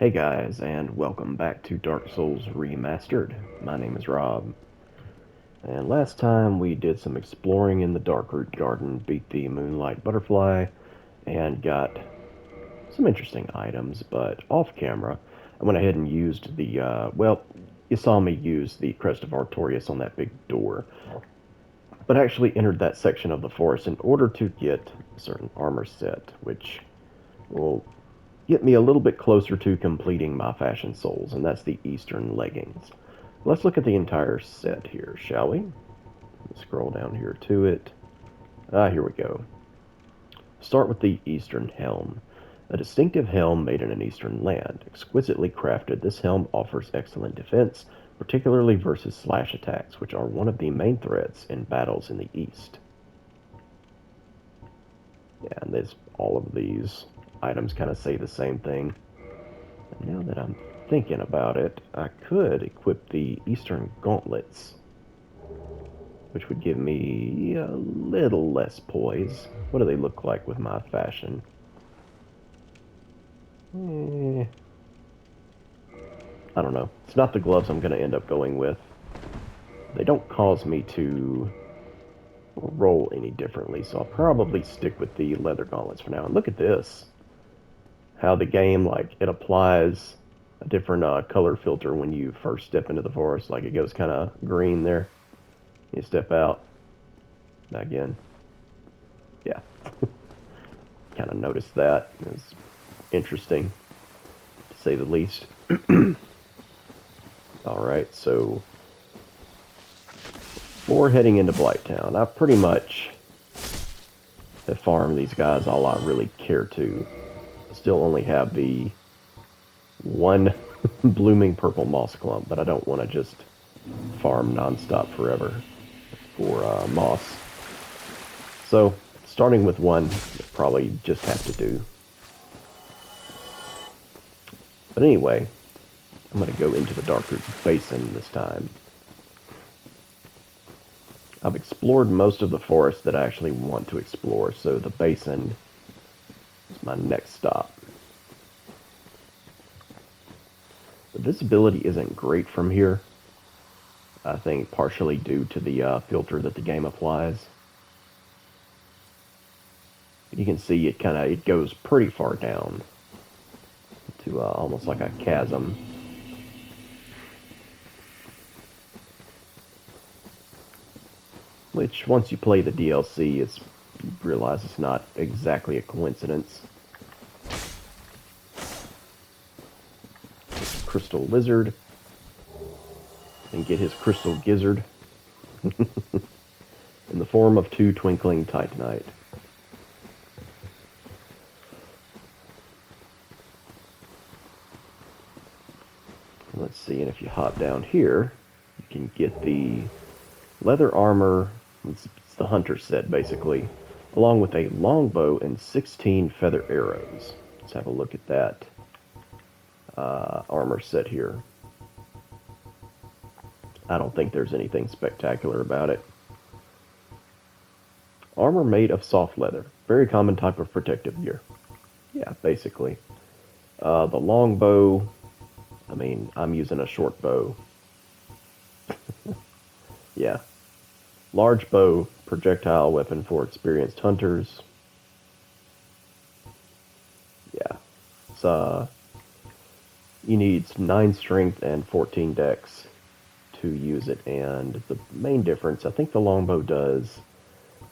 Hey guys, and welcome back to Dark Souls Remastered. My name is Rob, and last time we did some exploring in the Darkroot Garden, beat the Moonlight Butterfly, and got some interesting items, but off camera, I went ahead and used well, you saw me use the Crest of Artorias on that big door, but actually entered that section of the forest in order to get a certain armor set, which will get me a little bit closer to completing my Fashion Souls, and that's the Eastern Leggings. Let's look at the entire set here, shall we? Let's scroll down here to it. Here we go. Start with the Eastern Helm. A distinctive helm made in an eastern land. Exquisitely crafted, this helm offers excellent defense, particularly versus slash attacks, which are one of the main threats in battles in the east. Yeah, and there's all of these items kind of say the same thing. And now that I'm thinking about it, I could equip the Eastern Gauntlets, which would give me a little less poise. What do they look like with my fashion? Eh, I don't know. It's not the gloves I'm going to end up going with. They don't cause me to roll any differently, so I'll probably stick with the leather gauntlets for now. And look at this. How the game, like, it applies a different color filter when you first step into the forest. Like, it goes kind of green there. You step out. Again. Yeah. Kind of noticed that. It was interesting, to say the least. Alright, so before heading into Blighttown, I pretty much have farmed these guys all I really care to. I still only have the one blooming purple moss clump, but I don't want to just farm nonstop forever for moss. So, starting with one, probably just have to do. But anyway, I'm going to go into the Darkroot Basin this time. I've explored most of the forest that I actually want to explore, so the basin is my next stop. The visibility isn't great from here. I think partially due to the filter that the game applies. You can see it goes pretty far down to almost like a chasm. Which, once you play the DLC, you realize it's not exactly a coincidence. Crystal Lizard. And get his Crystal Gizzard. In the form of 2 Twinkling Titanite. Let's see, and if you hop down here, you can get the leather armor. It's the hunter set, basically, along with a longbow and 16 feather arrows. Let's have a look at that armor set here. I don't think there's anything spectacular about it. Armor made of soft leather. Very common type of protective gear. Yeah, basically. The longbow, I mean, I'm using a short bow. Yeah. Large bow, projectile weapon for experienced hunters. Yeah. It's, you need 9 strength and 14 dex to use it, and the main difference, I think the longbow does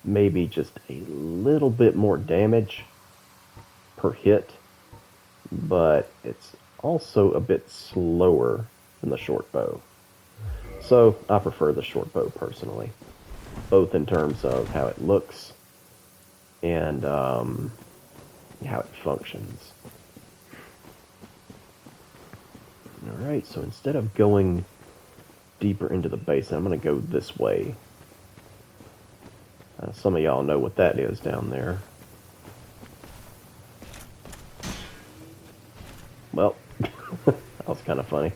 maybe just a little bit more damage per hit, but it's also a bit slower than the short bow. So I prefer the short bow personally, both in terms of how it looks and how it functions. Alright, so instead of going deeper into the basin, I'm going to go this way. Some of y'all know what that is down there. Well, that was kind of funny.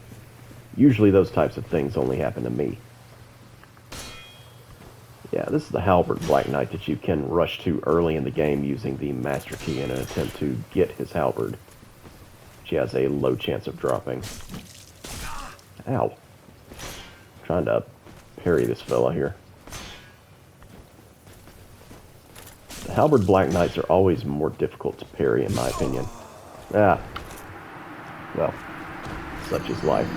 Usually those types of things only happen to me. Yeah, this is the halberd Black Knight that you can rush to early in the game using the Master Key in an attempt to get his halberd. Which she has a low chance of dropping. Ow. Trying to parry this fella here. The halberd Black Knights are always more difficult to parry, in my opinion. Ah. Well, such is life.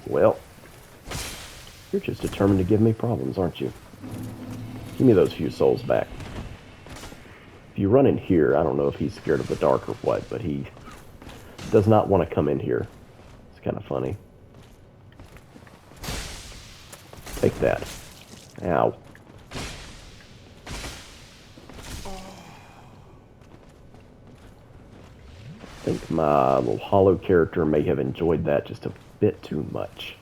Well, you're just determined to give me problems, aren't you? Give me those few souls back. If you run in here, I don't know if he's scared of the dark or what, but he does not want to come in here. It's kind of funny. Take that. Ow. I think my little hollow character may have enjoyed that just a bit too much.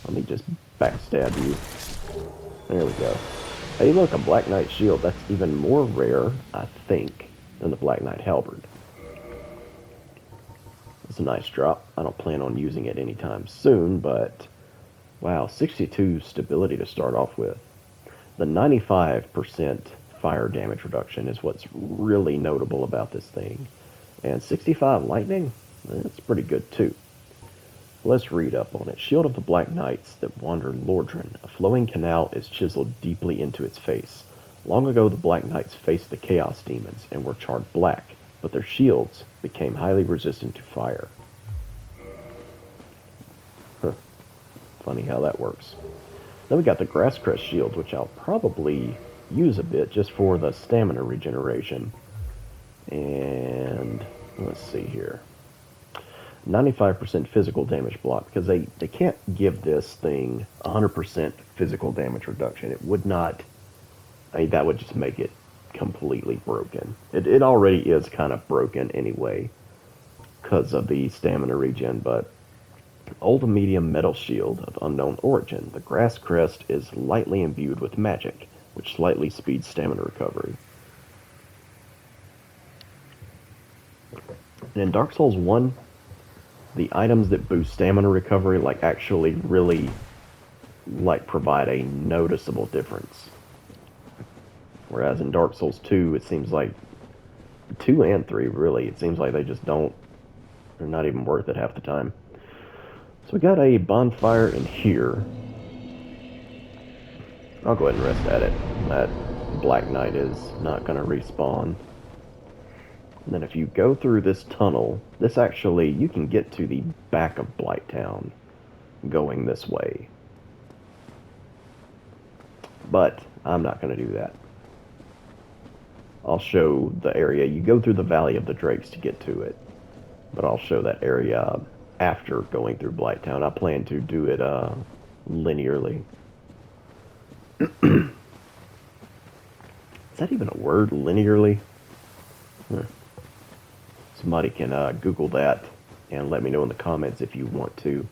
Let me just backstab you. There we go. Hey, look, a Black Knight shield. That's even more rare, I think, than the Black Knight halberd. It's a nice drop. I don't plan on using it anytime soon, but wow, 62 stability to start off with. The 95% fire damage reduction is what's really notable about this thing. And 65 lightning? That's pretty good too. Let's read up on it. Shield of the Black Knights that wander Lordran. A flowing canal is chiseled deeply into its face. Long ago, the Black Knights faced the Chaos Demons and were charred black, but their shields became highly resistant to fire. Huh. Funny how that works. Then we got the Grasscrest Shield, which I'll probably use a bit just for the stamina regeneration. And let's see here. 95% physical damage block, because they can't give this thing 100% physical damage reduction. It would not, I mean, that would just make it completely broken. It already is kind of broken anyway because of the stamina regen, but Old Medium Metal Shield of unknown origin. The Grass Crest is lightly imbued with magic, which slightly speeds stamina recovery. And in Dark Souls 1, the items that boost stamina recovery actually really provide a noticeable difference. Whereas in Dark Souls 2, it seems like 2 and 3 really, it seems like they just don't, they're not even worth it half the time. So we got a bonfire in here. I'll go ahead and rest at it. That Black Knight is not going to respawn. And then if you go through this tunnel, this actually, you can get to the back of Blighttown going this way. But I'm not going to do that. I'll show the area. You go through the Valley of the Drakes to get to it. But I'll show that area after going through Blighttown. I plan to do it linearly. Is that even a word, linearly? Huh. Somebody can Google that and let me know in the comments if you want to.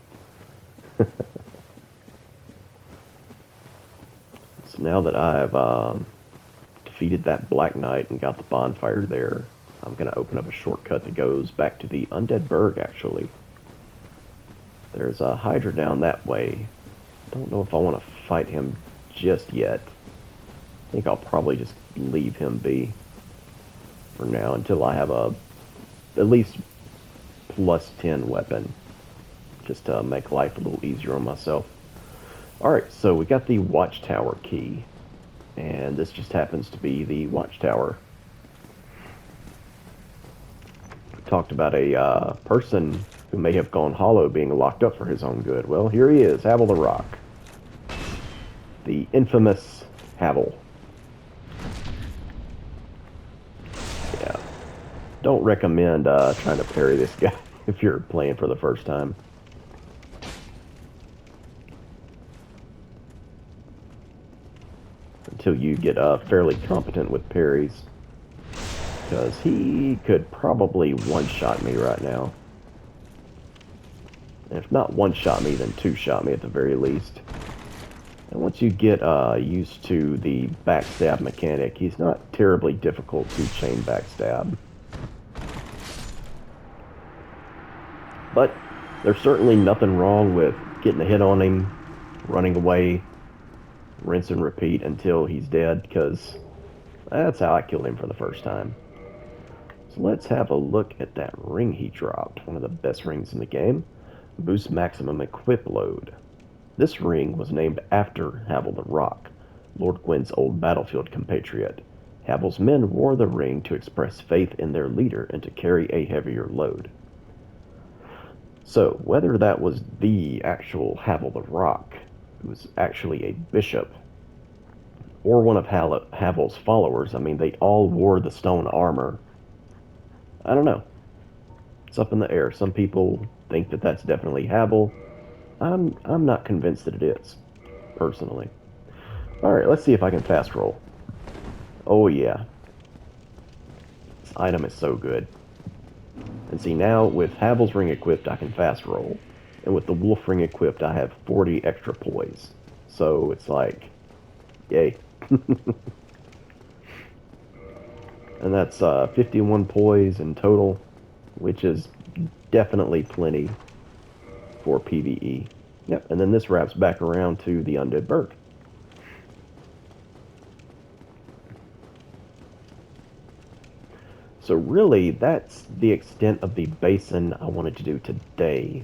So now that I've defeated that Black Knight and got the bonfire there, I'm going to open up a shortcut that goes back to the Undead Burg, actually. There's a Hydra down that way. Don't know if I want to fight him just yet. I think I'll probably just leave him be for now until I have a at least plus 10 weapon, just to make life a little easier on myself. Alright, so we got the Watchtower key, and this just happens to be the Watchtower. We talked about a person who may have gone hollow being locked up for his own good. Well, here he is, Havel the Rock. The infamous Havel. Yeah. Don't recommend trying to parry this guy if you're playing for the first time. Until you get fairly competent with parries. Because he could probably one-shot me right now. And if not one-shot me, then two-shot me at the very least. And once you get used to the backstab mechanic, he's not terribly difficult to chain backstab. But There's certainly nothing wrong with getting a hit on him, running away, rinse and repeat until he's dead, because that's how I killed him for the first time. So let's have a look at that ring he dropped, one of the best rings in the game. Boost maximum equip load. This ring was named after Havel the Rock, Lord Gwyn's old battlefield compatriot. Havel's men wore the ring to express faith in their leader and to carry a heavier load. So, whether that was the actual Havel the Rock, who was actually a bishop, or one of Havel's followers, I mean, they all wore the stone armor. I don't know. It's up in the air. Some people think that that's definitely Havel. I'm not convinced that it is, personally. All right, let's see if I can fast roll. Oh yeah, this item is so good. And see now with Havel's ring equipped, I can fast roll, and with the wolf ring equipped, I have 40 extra poise. So it's like, yay. And that's 51 poise in total, which is definitely plenty for PvE. Yep, and then this wraps back around to the Undead Berg. So really, that's the extent of the basin I wanted to do today.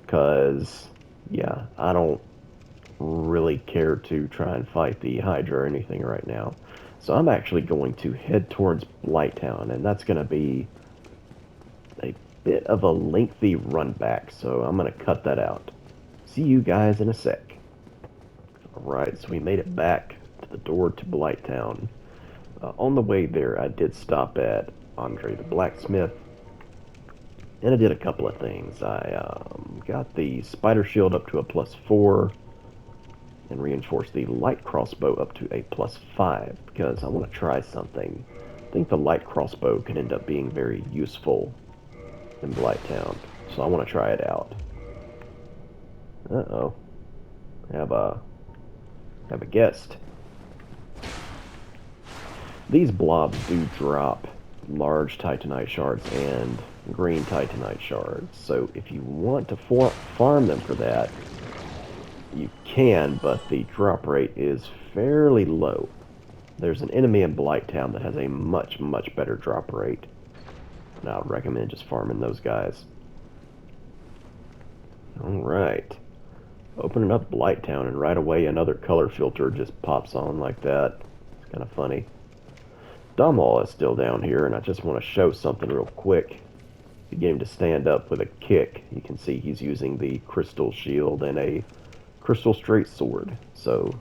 Because, yeah, I don't really care to try and fight the Hydra or anything right now. So I'm actually going to head towards Blighttown, and that's going to be a bit of a lengthy run back, so I'm going to cut that out. See you guys in a sec. Alright, so we made it back to the door to Blighttown. On the way there, I did stop at Andre the Blacksmith, and I did a couple of things. I got the spider shield up to a +4, and reinforced the light crossbow up to a +5, because I want to try something. I think the light crossbow could end up being very useful in Blighttown, so I want to try it out. Uh-oh. Have a guest. These blobs do drop large titanite shards and green titanite shards, so if you want to farm them for that, you can, but the drop rate is fairly low. There's an enemy in Blighttown that has a much, much better drop rate, and I would recommend just farming those guys. Alright. Opening up Blighttown, and right away another color filter just pops on like that. It's kind of funny. Dumball is still down here, and I just want to show something real quick. To get him to stand up with a kick, you can see he's using the crystal shield and a crystal straight sword. So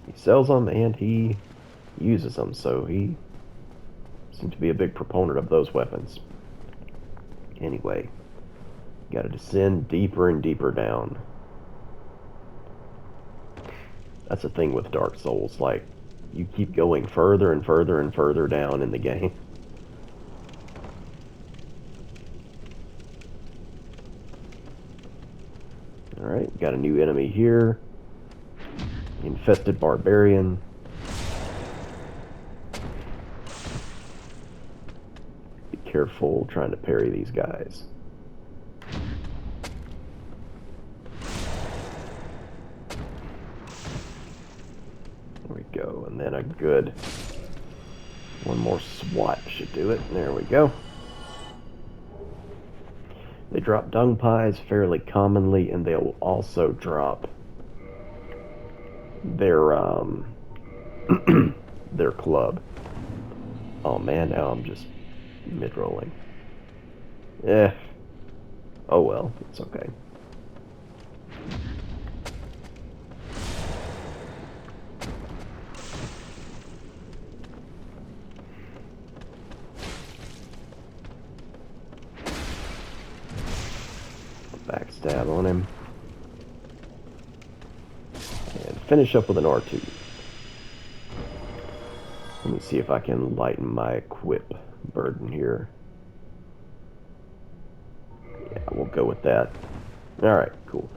he sells them and he uses them, so he seems to be a big proponent of those weapons. Anyway, gotta descend deeper and deeper down. That's the thing with Dark Souls, like, you keep going further and further and further down in the game. Alright, got a new enemy here. Infested Barbarian. Be careful trying to parry these guys. There we go, and then a good one more swat should do it. There we go. They drop dung pies fairly commonly, and they'll also drop their their club. Oh man, now I'm just mid-rolling. Oh well, it's okay. Backstab on him. And finish up with an R2. Let me see if I can lighten my equip burden here. Yeah, we'll go with that. Alright, cool.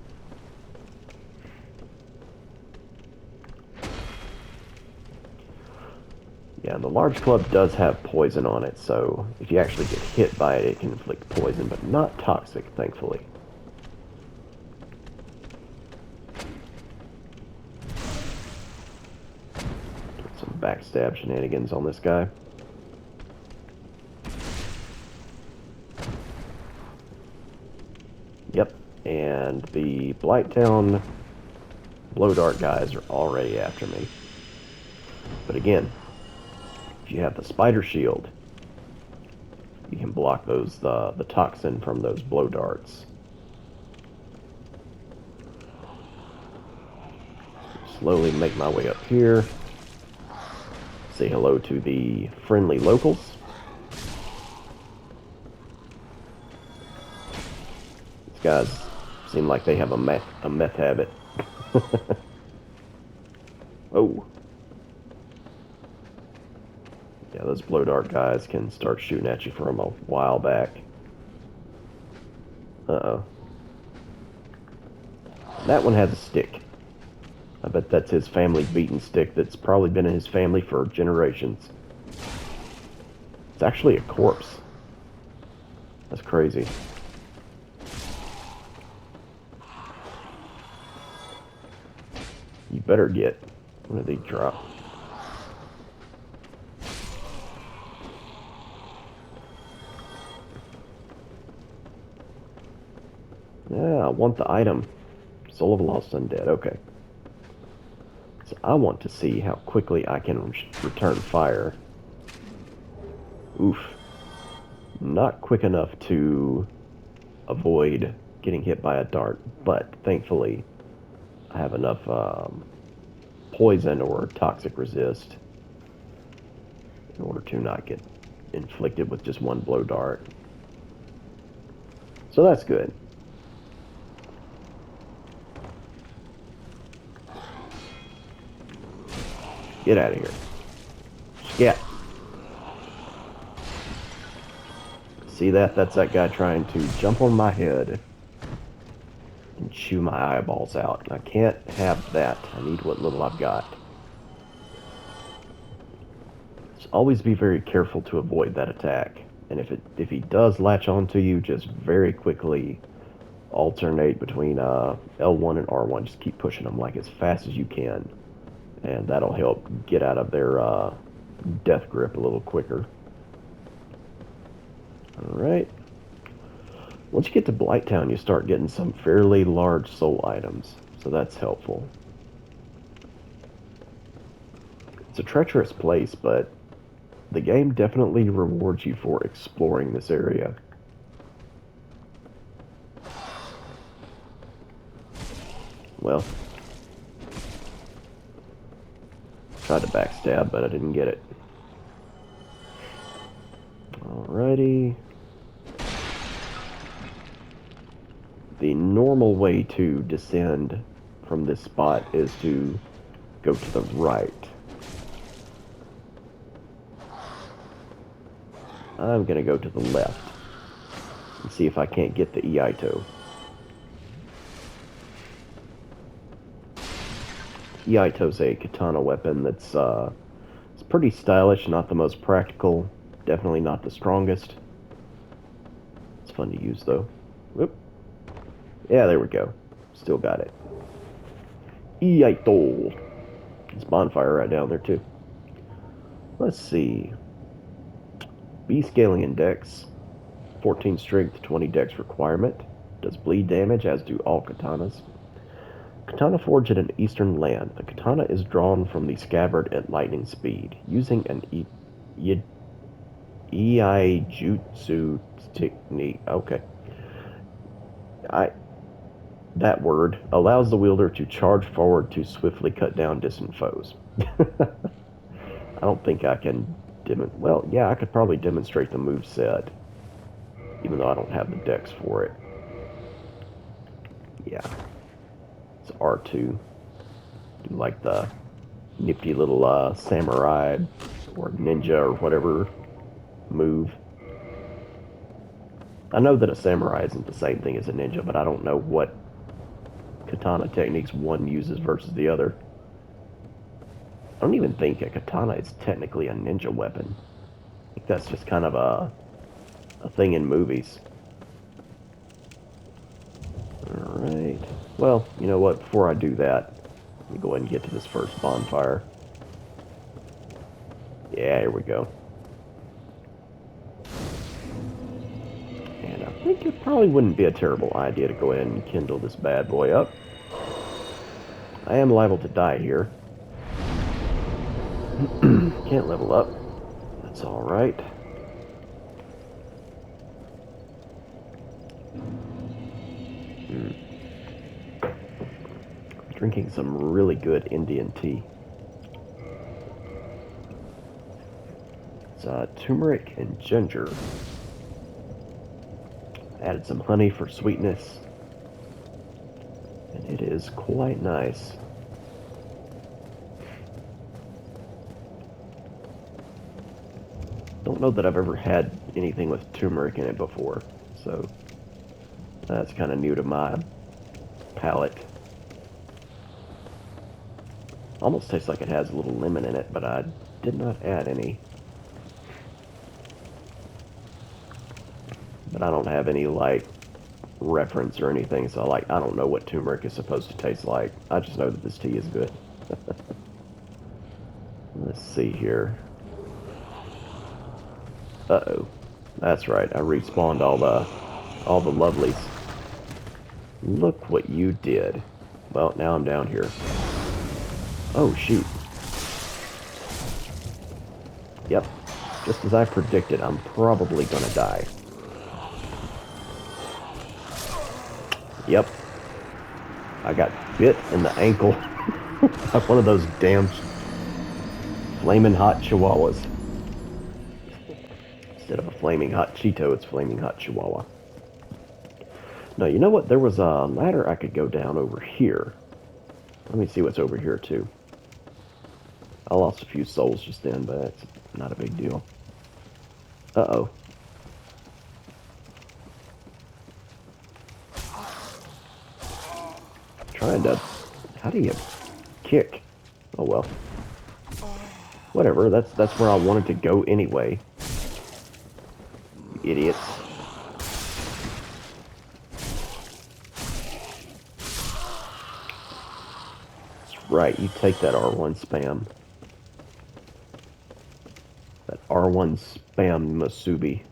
Yeah, And the large club does have poison on it, so if you actually get hit by it, it can inflict poison, but not toxic, thankfully. Get some backstab shenanigans on this guy. Yep, and the Blighttown blow dart guys are already after me. But again, if you have the spider shield, you can block those the toxin from those blow darts. Slowly make my way up here. Say hello to the friendly locals. These guys seem like they have a meth habit. Oh. Yeah, those blow dart guys can start shooting at you from a while back. Uh-oh. That one has a stick. I bet that's his family beaten stick that's probably been in his family for generations. It's actually a corpse. That's crazy. You better get... What did they drop? Yeah, I want the item. Soul of a Lost Undead, okay. So I want to see how quickly I can return fire. Oof. Not quick enough to avoid getting hit by a dart, but thankfully I have enough poison or toxic resist in order to not get inflicted with just one blow dart. So that's good. Get out of here. Yeah. See that? That's that guy trying to jump on my head and chew my eyeballs out. I can't have that. I need what little I've got. Just always be very careful to avoid that attack. And if he does latch onto you, just very quickly alternate between L1 and R1. Just keep pushing them like as fast as you can. And that'll help get out of their death grip a little quicker. Alright. Once you get to Blighttown, you start getting some fairly large soul items. So that's helpful. It's a treacherous place, but the game definitely rewards you for exploring this area. Well, tried to backstab, but I didn't get it. Alrighty. The normal way to descend from this spot is to go to the right. I'm gonna go to the left and see if I can't get the Iaito. Iaito's a katana weapon that's it's pretty stylish, not the most practical, definitely not the strongest. It's fun to use though. Whoop. Yeah, there we go. Still got it. Iaito. There's bonfire right down there too. Let's see. B scaling index, 14 strength, 20 dex requirement. Does bleed damage, as do all katanas. Katana forged in an eastern land. The katana is drawn from the scabbard at lightning speed, using an Iijutsu technique. Okay. That word allows the wielder to charge forward to swiftly cut down distant foes. I don't think I can well, yeah, I could probably demonstrate the move set, even though I don't have the dex for it. Yeah. It's R2. Do like the nifty little samurai or ninja or whatever move. I know that a samurai isn't the same thing as a ninja, but I don't know what katana techniques one uses versus the other. don't even think a katana is technically a ninja weapon. I think that's just kind of a thing in movies. Alright. Well, you know what? Before I do that, let me go ahead and get to this first bonfire. Yeah, here we go. And I think it probably wouldn't be a terrible idea to go ahead and kindle this bad boy up. I am liable to die here. Can't level up. That's alright. Drinking some really good Indian tea. It's turmeric and ginger. Added some honey for sweetness. And it is quite nice. Don't know that I've ever had anything with turmeric in it before, so that's kind of new to my palate. Almost tastes like it has a little lemon in it, but I did not add any. But I don't have any, like, reference or anything, so, like, I don't know what turmeric is supposed to taste like. I just know that this tea is good. Let's see here. Uh-oh. That's right, I respawned all the lovelies. Look what you did. Well, now I'm down here. Oh, shoot. Yep. Just as I predicted, I'm probably gonna die. Yep. I got bit in the ankle by one of those damn flaming hot chihuahuas. Instead of a flaming hot Cheeto, it's flaming hot chihuahua. No, you know what? There was a ladder I could go down over here. Let me see what's over here, too. I lost a few souls just then, but it's not a big deal. Uh-oh. Trying to... How do you kick? Oh, well. Whatever, that's where I wanted to go anyway. You idiots. That's right, you take that R1 spam. That R1 spam Masubi.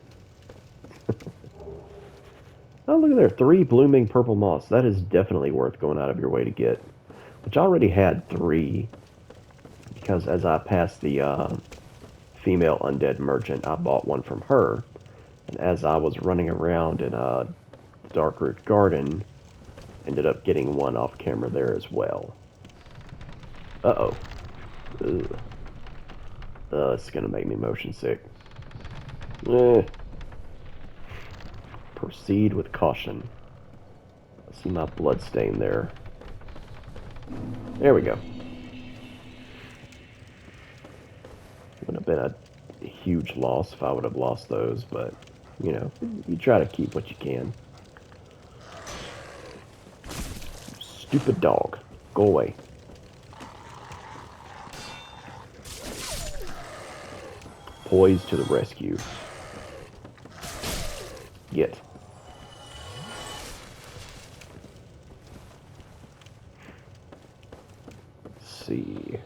Oh, look at there. 3 blooming purple moss. That is definitely worth going out of your way to get. Which I already had 3. Because as I passed the female undead merchant, I bought one from her. And as I was running around in Darkroot Garden, ended up getting one off camera there as well. Uh-oh. Ugh. It's gonna make me motion sick. Proceed with caution. I see my blood stain there. There we go. Would have been a huge loss if I would have lost those, but, you know, you try to keep what you can. Stupid dog. Go away. Poised to the rescue. Get. Let's see.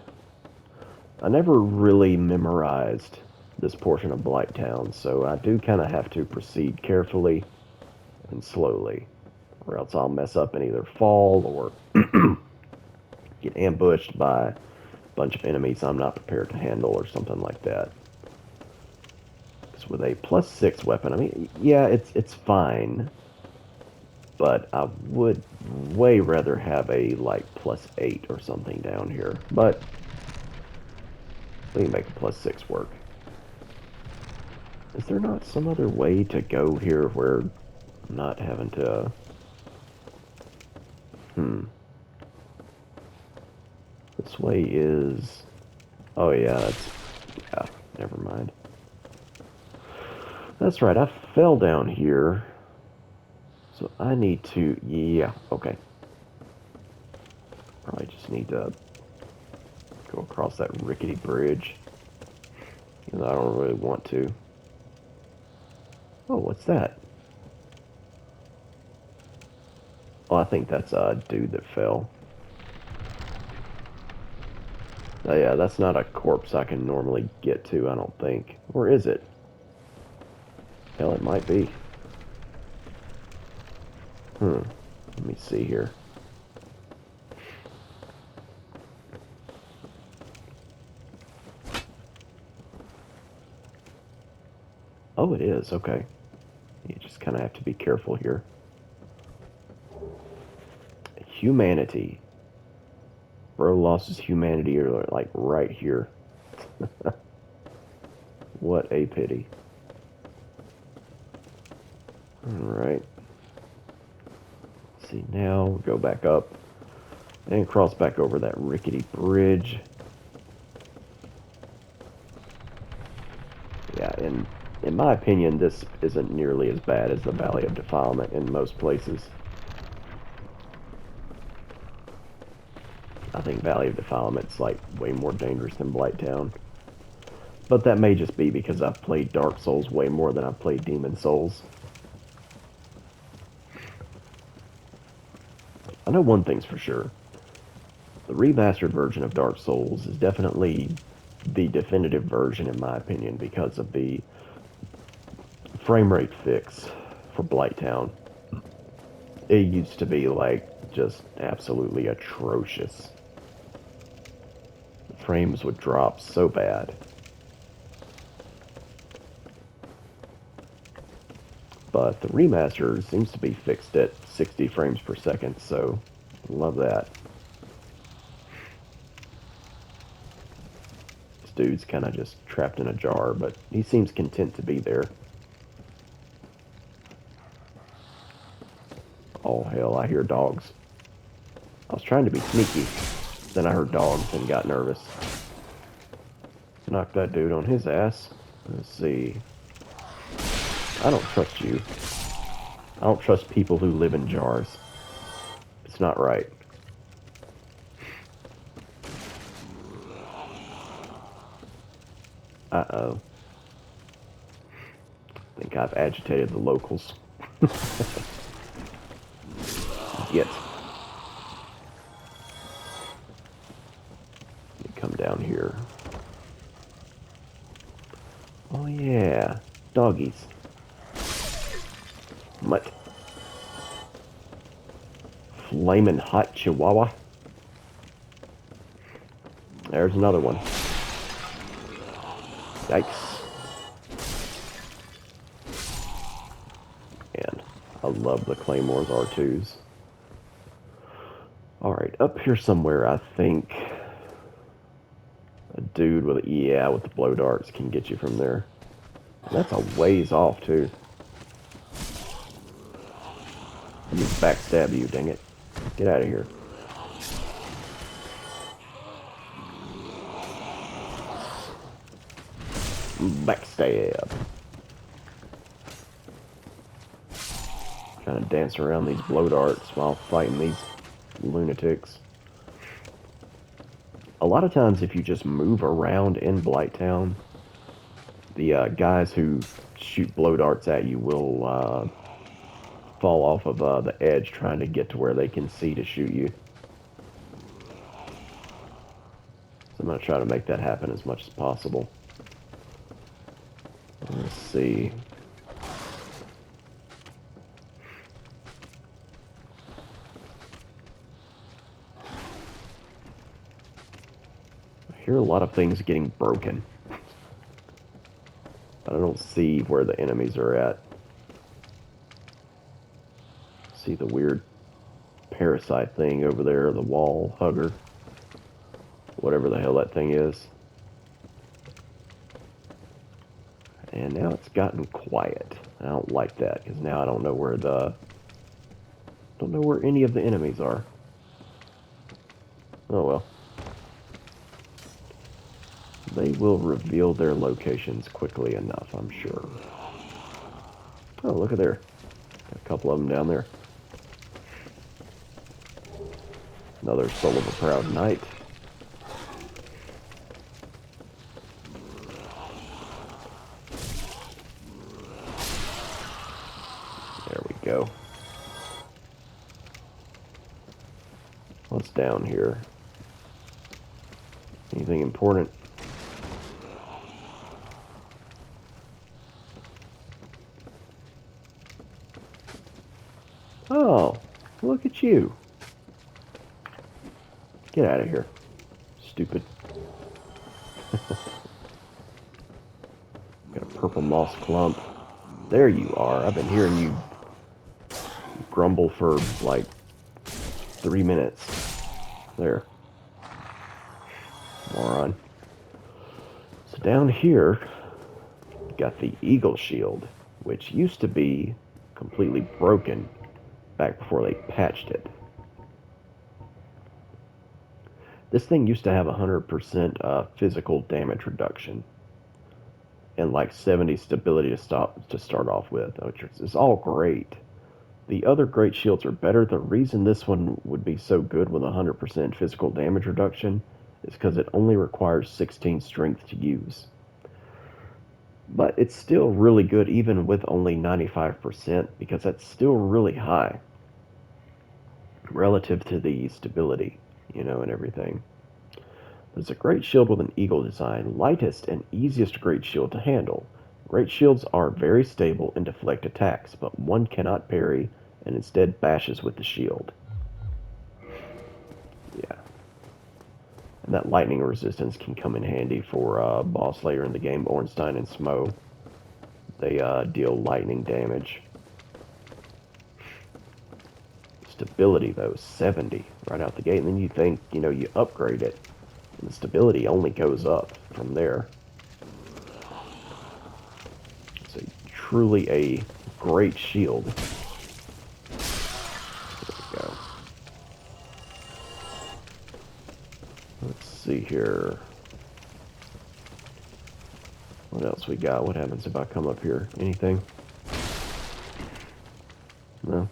I never really memorized this portion of Blighttown, so I do kind of have to proceed carefully and slowly, or else I'll mess up and either fall or get ambushed by a bunch of enemies I'm not prepared to handle or something like that. Because with a +6 weapon, I mean, yeah, it's fine, but I would way rather have a, like, +8 or something down here. But we can make a +6 work. Is there not some other way to go here where I'm not having to... This way is... Oh yeah, that's... Yeah, never mind. That's right, I fell down here. So I need to... Yeah, okay. Probably just need to Go across that rickety bridge. Even though I don't really want to. Oh, what's that? Oh, I think that's a dude that fell. Oh, yeah, that's not a corpse I can normally get to, I don't think. Or is it? Hell, it might be. Let me see here. Oh, it is. Okay. You just kind of have to be careful here. Humanity. Bro lost his humanity, like right here. What a pity. Alright. See, now we go back up and cross back over that rickety bridge. Yeah, and in my opinion, this isn't nearly as bad as the Valley of Defilement in most places. I think Valley of Defilement's like way more dangerous than Blighttown. But that may just be because I've played Dark Souls way more than I've played Demon Souls. I know one thing's for sure. The remastered version of Dark Souls is definitely the definitive version in my opinion because of the frame rate fix for Blighttown. It used to be like just absolutely atrocious. The frames would drop so bad. But the remaster seems to be fixed at 60 frames per second, so love that. This dude's kind of just trapped in a jar, but he seems content to be there. Oh hell, I hear dogs. I was trying to be sneaky, then I heard dogs and got nervous. Knocked that dude on his ass. Let's see. I don't trust you. I don't trust people who live in jars. It's not right. Uh-oh. I think I've agitated the locals. Get. Let me come down here. Oh yeah. Doggies. Mutt. Flamin' hot chihuahua. There's another one. Yikes. And I love the Claymore's R2s. Alright, up here somewhere I think a dude with the blow darts can get you from there. And that's a ways off too. Let me backstab you, dang it. Get out of here. Backstab. Trying to dance around these blow darts while fighting these lunatics. A lot of times if you just move around in Blighttown, the guys who shoot blow darts at you will fall off of the edge trying to get to where they can see to shoot you. So I'm going to try to make that happen as much as possible. Let's see. I hear a lot of things getting broken. But I don't see where the enemies are at. See the weird parasite thing over there, the wall hugger. Whatever the hell that thing is. And now it's gotten quiet. I don't like that, because now I don't know where any of the enemies are. Oh well. They will reveal their locations quickly enough, I'm sure. Oh, look at there. Got a couple of them down there. Another Soul of a Proud Knight. What's down here? Anything important? Oh, look at you. Get out of here. Stupid. Got a purple moss clump. There you are. I've been hearing you grumble for like 3 minutes. There. Moron. So down here, you got the eagle shield, which used to be completely broken back before they patched it. This thing used to have 100% physical damage reduction and like 70 stability to start off with, which is all great. The other great shields are better. The reason this one would be so good with 100% physical damage reduction is because it only requires 16 strength to use. But it's still really good even with only 95% because that's still really high relative to the stability, and everything. There's a great shield with an eagle design, lightest and easiest great shield to handle. Great shields are very stable and deflect attacks, but one cannot parry and instead bashes with the shield. Yeah. And that lightning resistance can come in handy for boss later in the game, Ornstein and Smo. They deal lightning damage. Stability, though, 70 right out the gate. And then you think, you upgrade it. And the stability only goes up from there. So truly a great shield. There we go. Let's see here. What else we got? What happens if I come up here? Anything? No?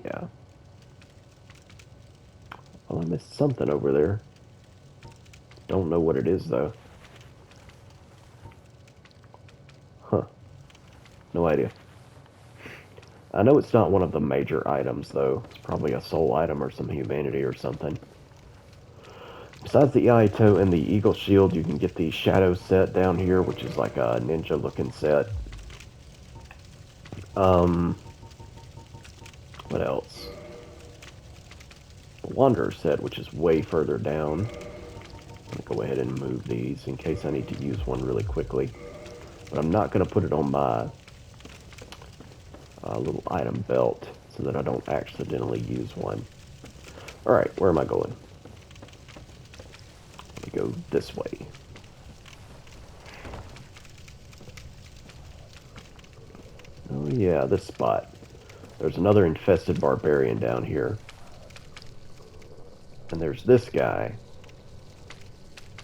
Yeah. Well, I missed something over there. Don't know what it is, though. Huh. No idea. I know it's not one of the major items, though. It's probably a soul item or some humanity or something. Besides the Iaito and the Eagle Shield, you can get the Shadow set down here, which is like a ninja-looking set. What else? The Wanderer set, which is way further down. I'm going to go ahead and move these in case I need to use one really quickly. But I'm not going to put it on my little item belt so that I don't accidentally use one. Alright, where am I going? Let me go this way. Oh yeah, this spot. There's another infested barbarian down here. And there's this guy.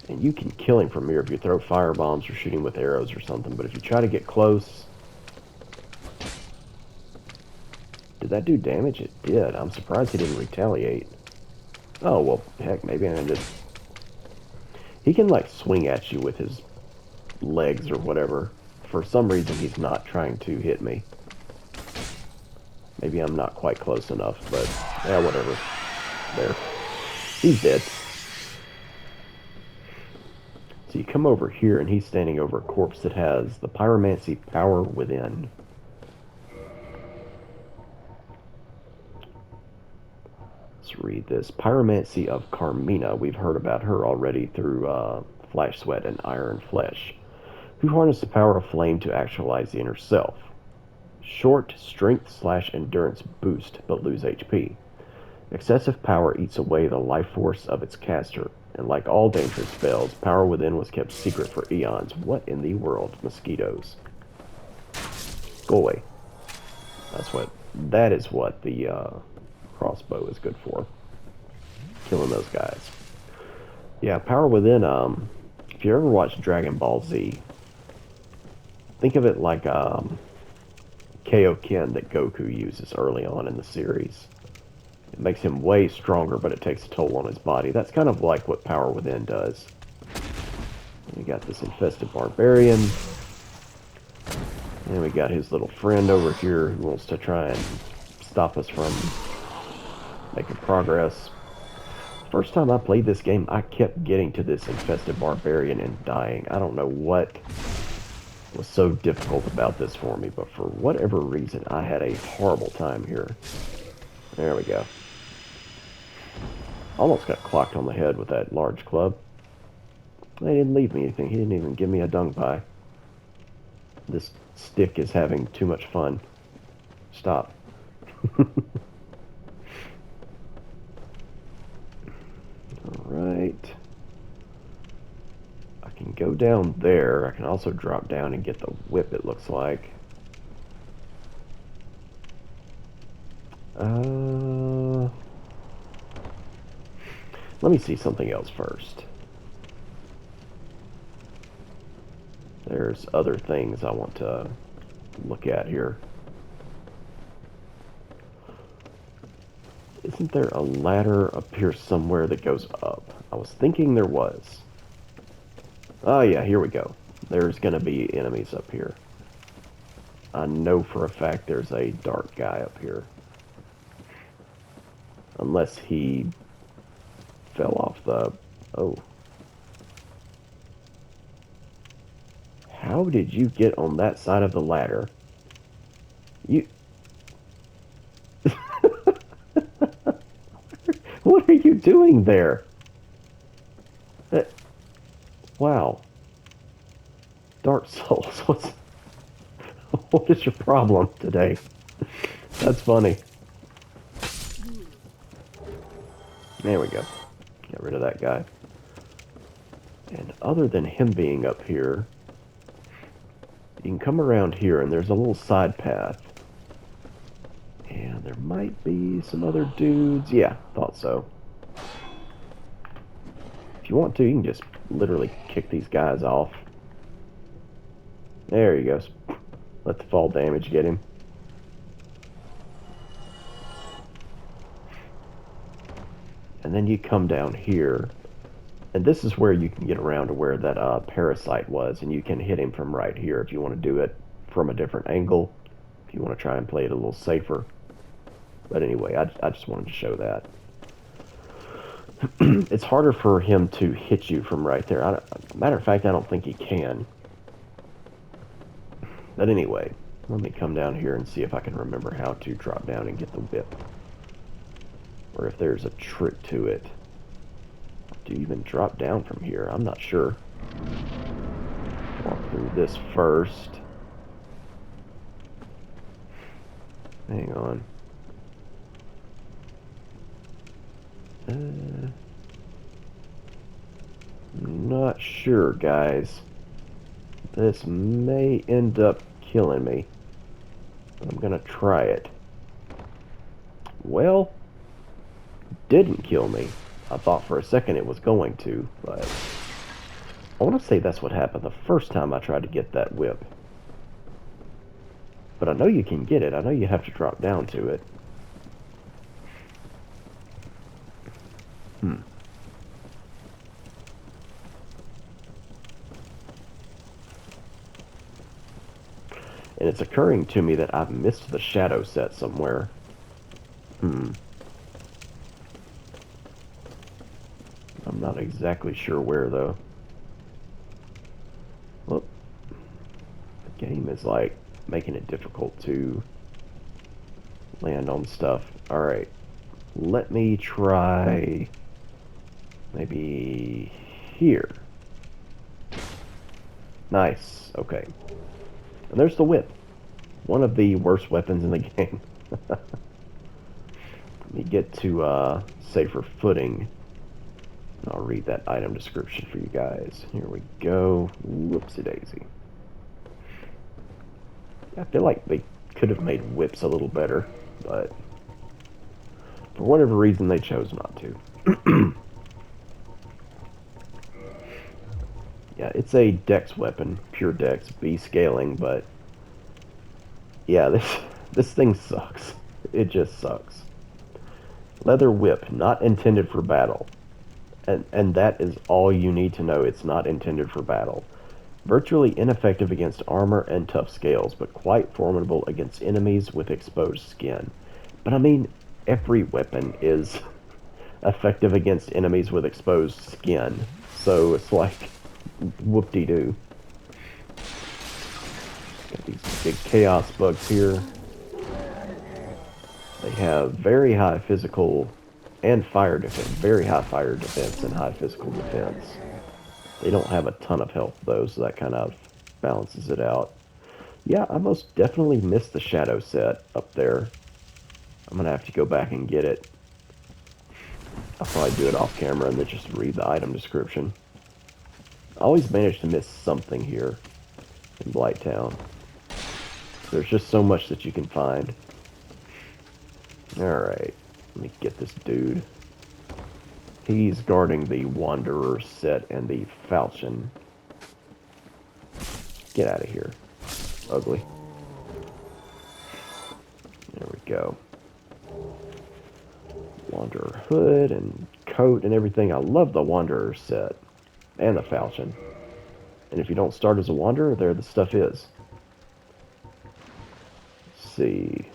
And you can kill him from here if you throw fire bombs or shoot him with arrows or something. But if you try to get close... Did that do damage? It did. I'm surprised he didn't retaliate. Oh, well, heck, maybe I just... He can, like, swing at you with his legs or whatever. For some reason, he's not trying to hit me. Maybe I'm not quite close enough, but... Yeah, whatever. There. He's dead. So you come over here, and he's standing over a corpse that has the pyromancy power within. Let's read this. Pyromancy of Carmina. We've heard about her already through Flash Sweat and Iron Flesh, who harness the power of flame to actualize the inner self. Short strength/endurance boost, but lose HP. Excessive power eats away the life force of its caster, and like all dangerous spells, power within was kept secret for eons. What in the world? Mosquitoes. Go away. That is what the crossbow is good for. Killing those guys. Yeah, power within, if you ever watched Dragon Ball Z, think of it like Kaioken that Goku uses early on in the series. It makes him way stronger, but it takes a toll on his body. That's kind of like what power within does. We got this infested barbarian. And we got his little friend over here who wants to try and stop us from making progress. First time I played this game, I kept getting to this infested barbarian and dying. I don't know what was so difficult about this for me, but for whatever reason, I had a horrible time here. There we go. Almost got clocked on the head with that large club. They didn't leave me anything. He didn't even give me a dung pie. This stick is having too much fun. Stop. Alright. I can go down there. I can also drop down and get the whip, it looks like. Let me see something else first. There's other things I want to look at here. Isn't there a ladder up here somewhere that goes up? I was thinking there was. Oh yeah, here we go. There's gonna be enemies up here. I know for a fact there's a dark guy up here. Unless he fell off the... Oh. How did you get on that side of the ladder? You... What are you doing there? Wow. Dark Souls, what is your problem today? That's funny. There we go. Get rid of that guy. And other than him being up here, you can come around here and there's a little side path. And there might be some other dudes. Yeah, thought so. If you want to, you can just literally kick these guys off. There he goes. Let the fall damage get him. And then you come down here. And this is where you can get around to where that parasite was. And you can hit him from right here if you want to do it from a different angle. If you want to try and play it a little safer. But anyway, I just wanted to show that. It's harder for him to hit you from right there. Matter of fact, I don't think he can. But anyway, let me come down here and see if I can remember how to drop down and get the whip. Or if there's a trick to it. Do you even drop down from here? I'm not sure. Walk through this first. Hang on. Not sure, guys. This may end up killing me. But I'm gonna try it. Well, didn't kill me. I thought for a second it was going to, but I want to say that's what happened the first time I tried to get that whip. But I know you can get it. I know you have to drop down to it. And it's occurring to me that I've missed the shadow set somewhere. I'm not exactly sure where, though. Well, the game is, like, making it difficult to land on stuff. Alright, let me try maybe here. Nice, okay. And there's the whip. One of the worst weapons in the game. Let me get to safer footing. I'll read that item description for you guys. Here we go. Whoopsie daisy. I feel like they could have made whips a little better, but for whatever reason they chose not to. Yeah, it's a dex weapon, pure dex, B scaling, but yeah, this thing sucks. It just sucks. Leather whip, not intended for battle. And that is all you need to know. It's not intended for battle. Virtually ineffective against armor and tough scales, but quite formidable against enemies with exposed skin. But I mean, every weapon is effective against enemies with exposed skin. So it's like, whoop-de-doo. Got these big chaos bugs here. They have very high physical and fire defense. Very high fire defense and high physical defense. They don't have a ton of health though, so that kind of balances it out. Yeah, I most definitely missed the shadow set up there. I'm gonna have to go back and get it. I'll probably do it off camera and then just read the item description. I always manage to miss something here in Blighttown. There's just so much that you can find. Alright, let me get this dude. He's guarding the Wanderer set and the Falchion. Get out of here. Ugly. There we go. Wanderer hood and coat and everything. I love the Wanderer set. And the Falchion. And if you don't start as a Wanderer, there the stuff is. Let's see.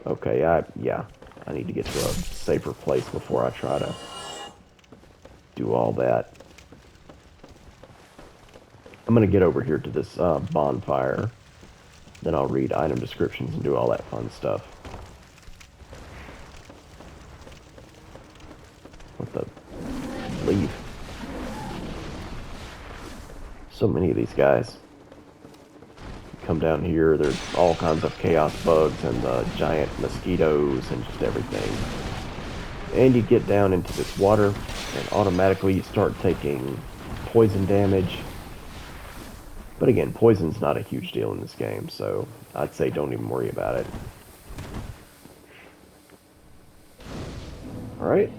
Okay, I need to get to a safer place before I try to do all that. I'm going to get over here to this bonfire. Then I'll read item descriptions and do all that fun stuff. What the... Leave. So many of these guys. Come down here, there's all kinds of chaos bugs and giant mosquitoes and just everything. And you get down into this water, and automatically you start taking poison damage. But again, poison's not a huge deal in this game, so I'd say don't even worry about it. Alright.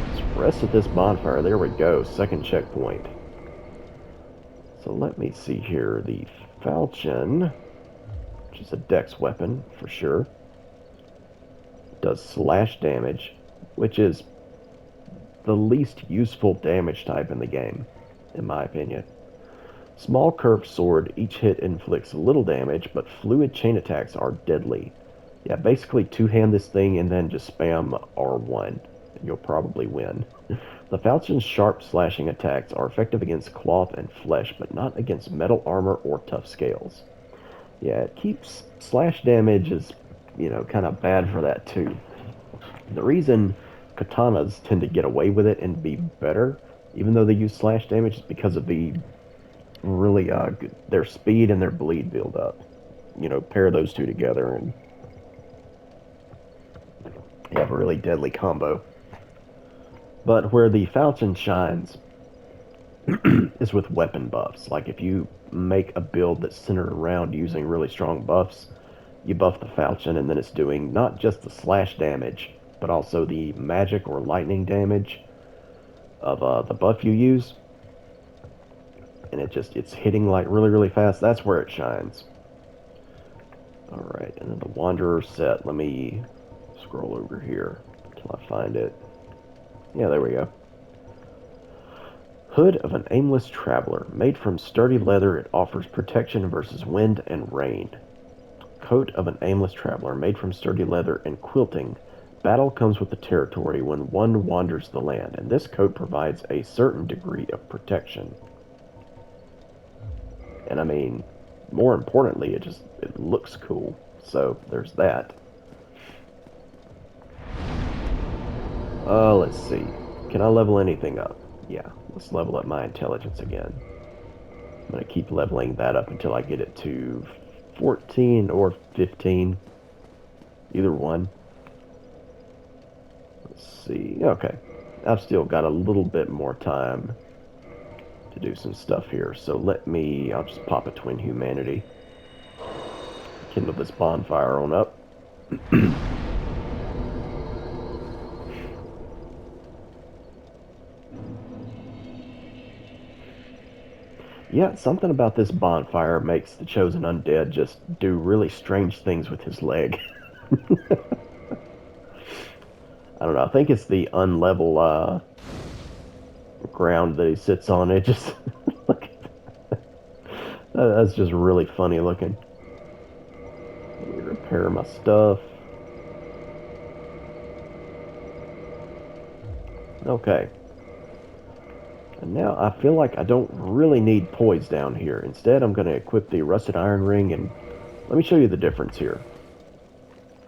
Let's rest at this bonfire. There we go, second checkpoint. So let me see here. The Falchion, which is a dex weapon for sure, does slash damage, which is the least useful damage type in the game, in my opinion. Small curved sword, each hit inflicts little damage, but fluid chain attacks are deadly. Yeah, basically two-hand this thing and then just spam R1, and you'll probably win. The Falchion's sharp slashing attacks are effective against cloth and flesh, but not against metal armor or tough scales. Yeah, it keeps... slash damage is, you know, kind of bad for that too. The reason katanas tend to get away with it and be better, even though they use slash damage, is because of the really, their speed and their bleed build up. You know, pair those two together and you have a really deadly combo. But where the Falchion shines is with weapon buffs. Like if you make a build that's centered around using really strong buffs, you buff the Falchion and then it's doing not just the slash damage, but also the magic or lightning damage of the buff you use. And it's hitting like really fast. That's where it shines. Alright, and then the Wanderer set. Let me scroll over here until I find it. Yeah, there we go. Hood of an aimless traveler. Made from sturdy leather, it offers protection versus wind and rain. Coat of an aimless traveler. Made from sturdy leather and quilting. Battle comes with the territory when one wanders the land, and this coat provides a certain degree of protection. And I mean, more importantly, it looks cool. So, there's that. Let's see. Can I level anything up? Yeah, let's level up my intelligence again. I'm going to keep leveling that up until I get it to 14 or 15. Either one. Let's see. Okay. I've still got a little bit more time to do some stuff here. So I'll just pop a Twin Humanity. Kindle this bonfire on up. Yeah, something about this bonfire makes the chosen undead just do really strange things with his leg. I don't know, I think it's the unlevel ground that he sits on. It just That's just really funny looking. Let me repair my stuff. Okay. And now I feel like I don't really need poise down here. Instead, I'm going to equip the rusted iron ring, and let me show you the difference here.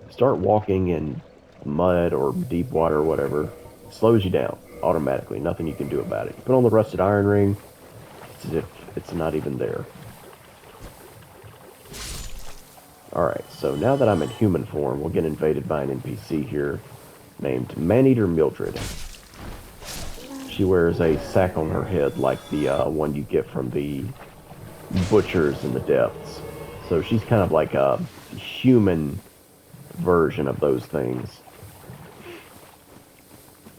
Start walking in mud or deep water or whatever. It slows you down automatically. Nothing you can do about it. You put on the rusted iron ring, it's as if it's not even there. Alright, so now that I'm in human form, we'll get invaded by an NPC here named Maneater Mildred. She wears a sack on her head like the one you get from the butchers in the depths. So she's kind of like a human version of those things.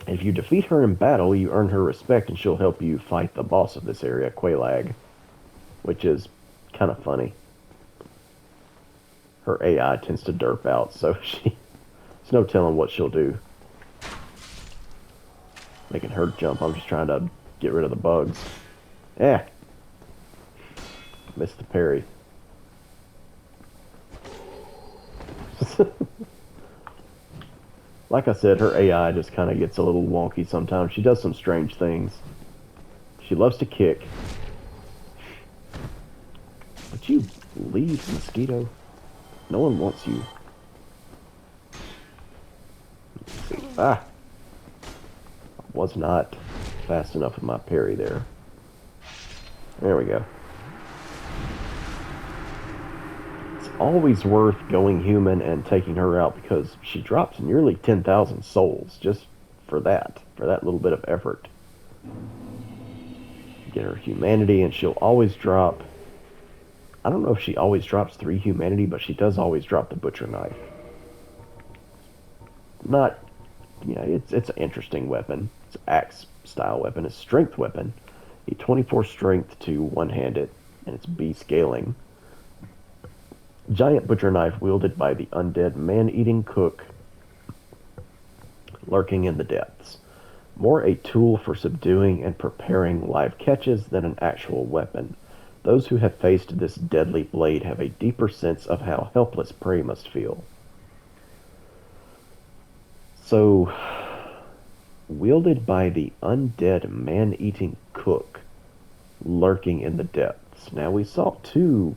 If you defeat her in battle, you earn her respect and she'll help you fight the boss of this area, Quelaag, which is kind of funny. Her AI tends to derp out, so there's no telling what she'll do. Making her jump, I'm just trying to get rid of the bugs. Eh, missed the parry. Like I said, her AI just kind of gets a little wonky sometimes. She does some strange things. She loves to kick. But you leave, mosquito. No one wants you. Let's see. Ah! Was not fast enough with my parry there. There we go. It's always worth going human and taking her out because she drops nearly 10,000 souls just for that little bit of effort. Get her humanity and she'll always drop, I don't know if she always drops 3 humanity, but she does always drop the butcher knife. Not, it's an interesting weapon. It's an axe style weapon. It's a strength weapon. A 24 strength to one-hand it, and it's B scaling. Giant butcher knife wielded by the undead man-eating cook lurking in the depths. More a tool for subduing and preparing live catches than an actual weapon. Those who have faced this deadly blade have a deeper sense of how helpless prey must feel. So, wielded by the undead man-eating cook lurking in the depths. Now, we saw 2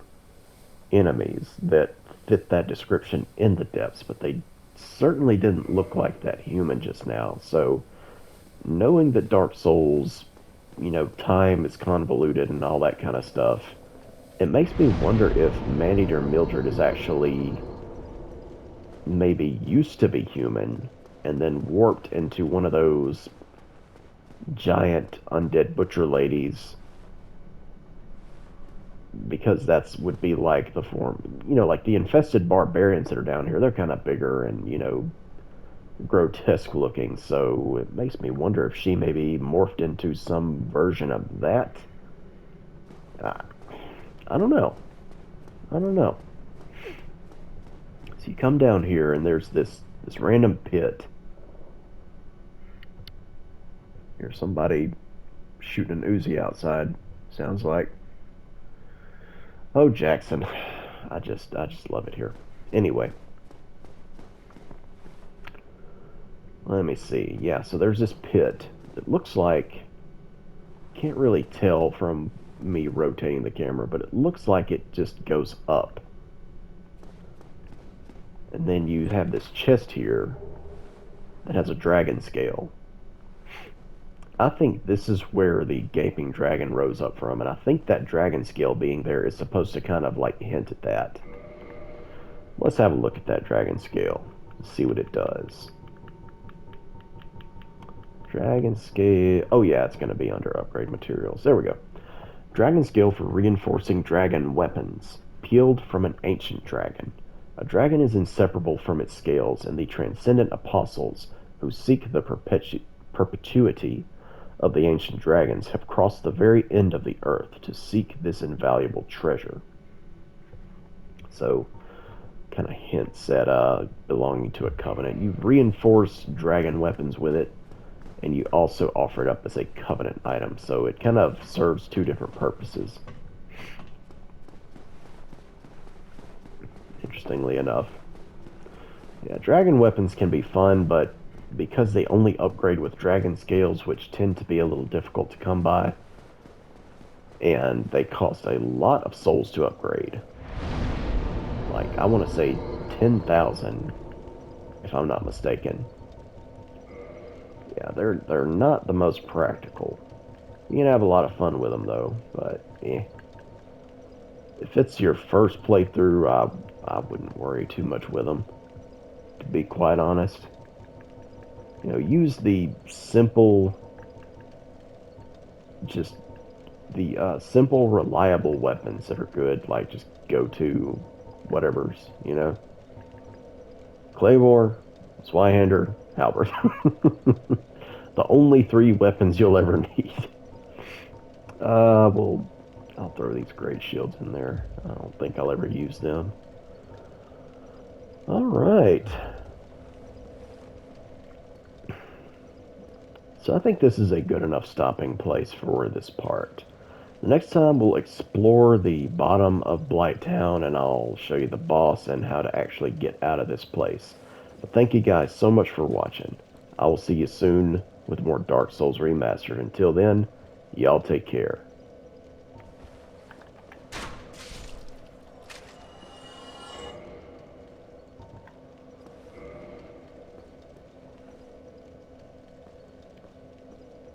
enemies that fit that description in the depths, but they certainly didn't look like that human just now. So, knowing that Dark Souls, time is convoluted and all that kind of stuff, it makes me wonder if Maneater Mildred is actually maybe used to be human and then warped into one of those giant undead butcher ladies because that's would be like the form, like the infested barbarians that are down here. They're kind of bigger and, grotesque looking. So it makes me wonder if she maybe morphed into some version of that. Uh, I don't know. I don't know. So you come down here and there's this random pit. Here's somebody shooting an Uzi outside. Sounds like. Oh, Jackson. I just love it here. Anyway, let me see. Yeah, so there's this pit that looks like, can't really tell from me rotating the camera, but it looks like it just goes up. And then you have this chest here that has a dragon scale. I think this is where the gaping dragon rose up from, and I think that dragon scale being there is supposed to kind of like hint at that. Let's have a look at that dragon scale and see what it does. Dragon scale. Oh yeah, it's going to be under upgrade materials. There we go. Dragon scale for reinforcing dragon weapons. Peeled from an ancient dragon. A dragon is inseparable from its scales, and the transcendent apostles who seek the perpetuity of the ancient dragons have crossed the very end of the earth to seek this invaluable treasure. So, kind of hints at belonging to a covenant. You reinforce dragon weapons with it, and you also offer it up as a covenant item. So it kind of serves 2 different purposes. interestingly enough. Yeah, dragon weapons can be fun, but because they only upgrade with dragon scales, which tend to be a little difficult to come by, and they cost a lot of souls to upgrade. Like, I want to say 10,000, if I'm not mistaken. Yeah, they're not the most practical. You can have a lot of fun with them, though, but eh. If it's your first playthrough, I wouldn't worry too much with them, to be quite honest. You know, use the simple, just the simple, reliable weapons that are good, like just go to whatever's, you know. Claymore, Zweihander, halberd. The only three weapons you'll ever need. Well, I'll throw these great shields in there. I don't think I'll ever use them. Alright. So I think this is a good enough stopping place for this part. The next time we'll explore the bottom of Blighttown and I'll show you the boss and how to actually get out of this place. But thank you guys so much for watching. I will see you soon with more Dark Souls Remastered. Until then, y'all take care.